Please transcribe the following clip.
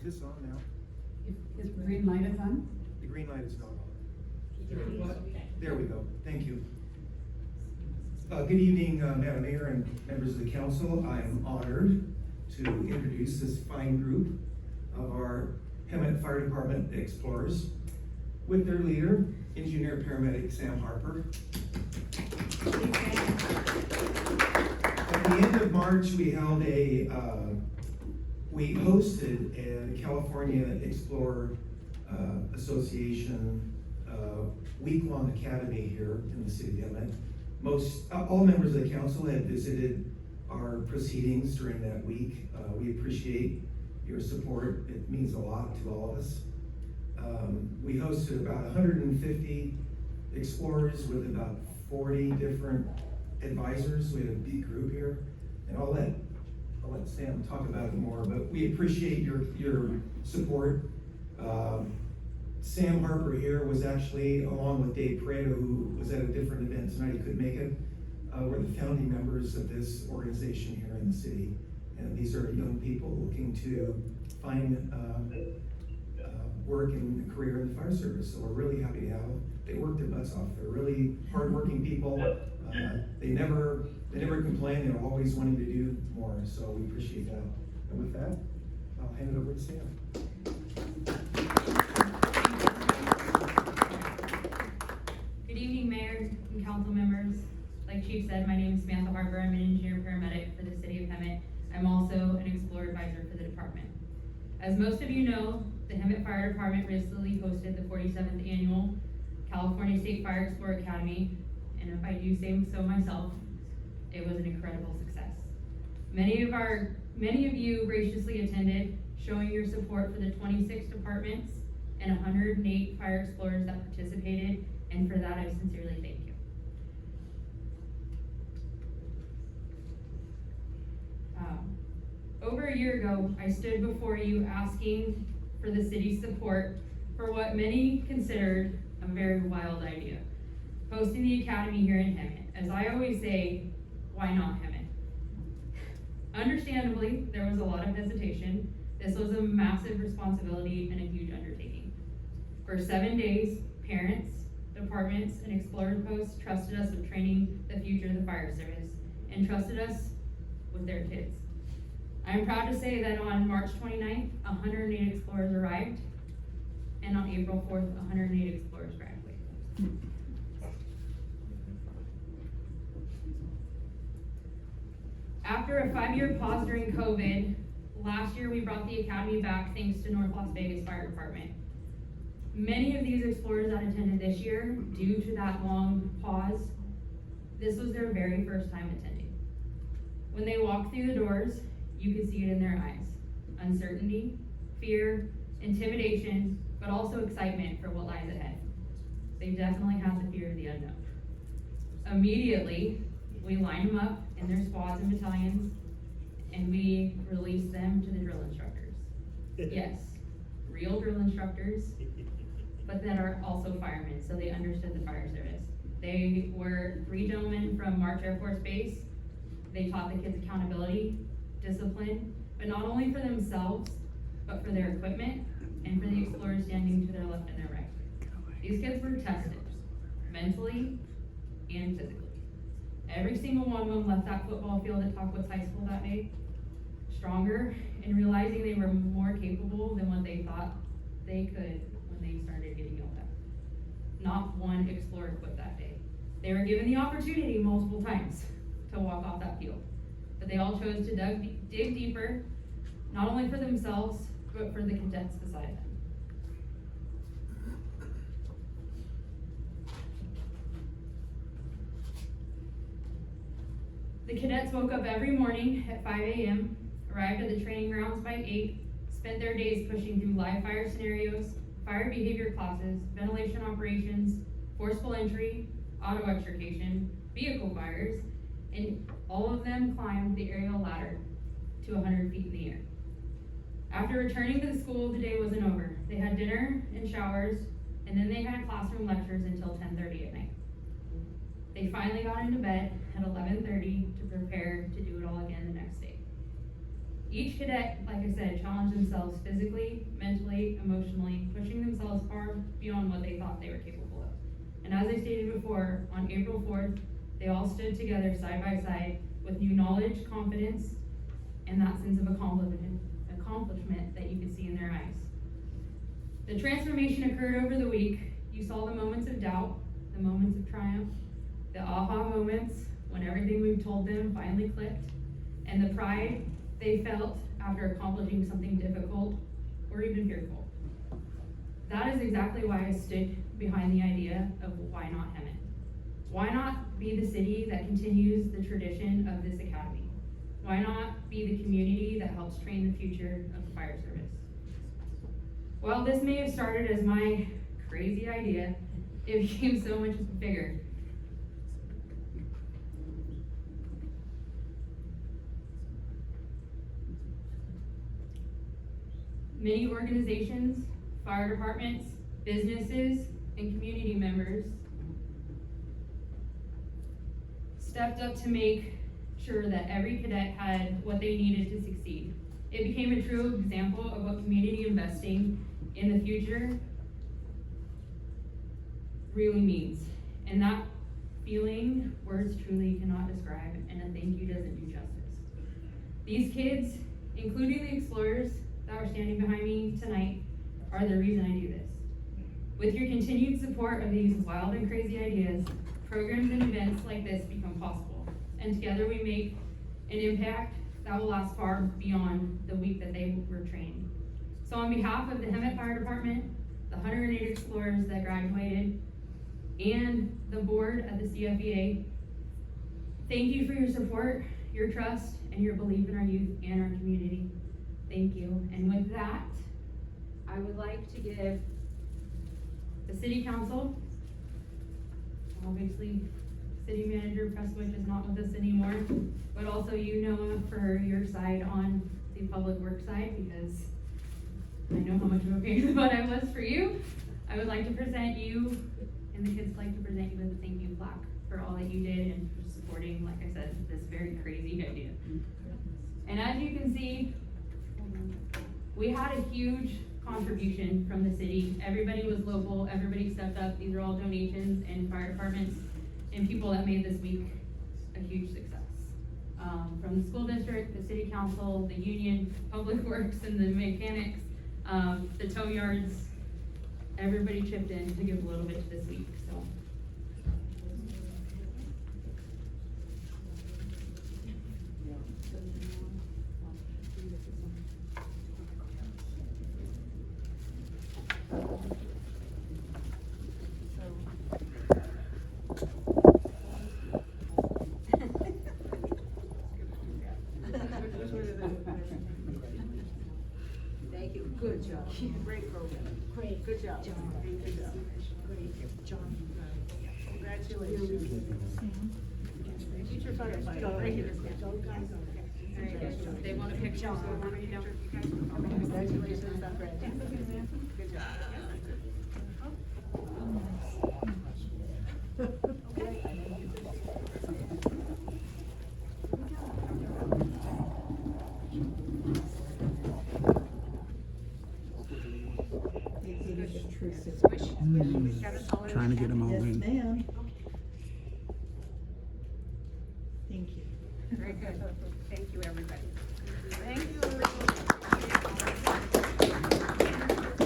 this on now? His green light is on? The green light is not on. There we go. Thank you. Good evening, Madam Mayor and members of the council. I am honored to introduce this fine group of our Hemet Fire Department Explorers with their leader, Engineer Paramedic Sam Harper. At the end of March, we hosted a California Explorer Association week-long academy here in the city of Hemet. All members of the council had visited our proceedings during that week. We appreciate your support. It means a lot to all of us. We hosted about 150 explorers with about 40 different advisors. We had a big group here, and I'll let Sam talk about it more, but we appreciate your support. Sam Harper here was actually, along with Dave Pareto, who was at a different event tonight, he couldn't make it. We're the founding members of this organization here in the city. And these are young people looking to find work and career in the fire service. So we're really happy to have them. They work their butts off. They're really hardworking people. They never complain. They're always wanting to do more. So we appreciate that. And with that, I'll hand it over to Sam. Good evening, Mayor and council members. Like Chief said, my name is Samantha Harper. I'm an engineer paramedic for the city of Hemet. I'm also an Explorer advisor for the department. As most of you know, the Hemet Fire Department recently hosted the 47th annual California State Fire Explorer Academy, and if I do say so myself, it was an incredible success. Many of you graciously attended, showing your support for the 26 departments and 108 fire explorers that participated, and for that I sincerely thank you. Over a year ago, I stood before you asking for the city's support for what many considered a very wild idea, hosting the academy here in Hemet. As I always say, why not Hemet? Understandably, there was a lot of hesitation. This was a massive responsibility and a huge undertaking. For 7 days, parents, departments, and explorer posts trusted us with training the future of the fire service and trusted us with their kids. I am proud to say that on March 29th, 108 explorers arrived, and on April 4th, 108 explorers graduated. After a 5-year pause during COVID, last year we brought the academy back thanks to North Las Vegas Fire Department. Many of these explorers that attended this year, due to that long pause, this was their very first time attending. When they walked through the doors, you could see it in their eyes. Uncertainty, fear, intimidation, but also excitement for what lies ahead. They definitely had the fear of the unknown. Immediately, we lined them up in their squads and battalions, and we released them to the drill instructors. Yes, real drill instructors, but that are also firemen, so they understood the fire service. They were 3 gentlemen from March Air Force Base. They taught the kids accountability, discipline, but not only for themselves, but for their equipment and for the explorers standing to their left and their right. These kids were tested, mentally and physically. Every single one of them left that football field at Talkwoods High School that day, stronger and realizing they were more capable than what they thought they could when they started getting yelled at. Not one explorer quit that day. They were given the opportunity multiple times to walk off that field, but they all chose to dig deeper, not only for themselves, but for the cadets beside them. The cadets woke up every morning at 5 a.m., arrived at the training grounds by 8, spent their days pushing through live fire scenarios, fire behavior classes, ventilation operations, forceful entry, auto extrication, vehicle fires, and all of them climbed the aerial ladder to 100 feet in the air. After returning to the school, the day wasn't over. They had dinner and showers, and then they had classroom lectures until 10:30 at night. They finally got into bed at 11:30 to prepare to do it all again the next day. Each cadet, like I said, challenged themselves physically, mentally, emotionally, pushing themselves far beyond what they thought they were capable of. And as I stated before, on April 4th, they all stood together side by side with new knowledge, confidence, and that sense of accomplishment that you could see in their eyes. The transformation occurred over the week. You saw the moments of doubt, the moments of triumph, the aha moments when everything we've told them finally clicked, and the pride they felt after accomplishing something difficult or even fearful. That is exactly why I stood behind the idea of why not Hemet. Why not be the city that continues the tradition of this academy? Why not be the community that helps train the future of the fire service? While this may have started as my crazy idea, it became so much bigger. Many organizations, fire departments, businesses, and community members stepped up to make sure that every cadet had what they needed to succeed. It became a true example of what community investing in the future really means. And that feeling, words truly cannot describe, and a thank you doesn't do justice. These kids, including the explorers that are standing behind me tonight, are the reason I do this. With your continued support of these wild and crazy ideas, programs and events like this become possible. And together we make an impact that will last far beyond the week that they were trained. So on behalf of the Hemet Fire Department, the 108 explorers that graduated, and the board at the CFEA, thank you for your support, your trust, and your belief in our youth and our community. Thank you. And with that, I would like to give the city council, obviously city manager Prestwich is not with us anymore, but also you, Noah, for your side on the public works side, because I know how much of a pain in the butt I was for you. I would like to present you, and the kids like to present you with a thank you plaque for all that you did and for supporting, like I said, this very crazy idea. And as you can see, we had a huge contribution from the city. Everybody was local, everybody stepped up. These are all donations and fire departments and people that made this week a huge success. From the school district, the city council, the union, public works, and the mechanics, the tow yards, everybody chipped in to give a little bit to this week, so. Thank you. Good job. Great program. Great. Good job. Good job. Great job. Congratulations. Future firefighter. Regular. They want a picture, so I want to know. Congratulations on graduating. Good job. Trying to get them all in. Ma'am.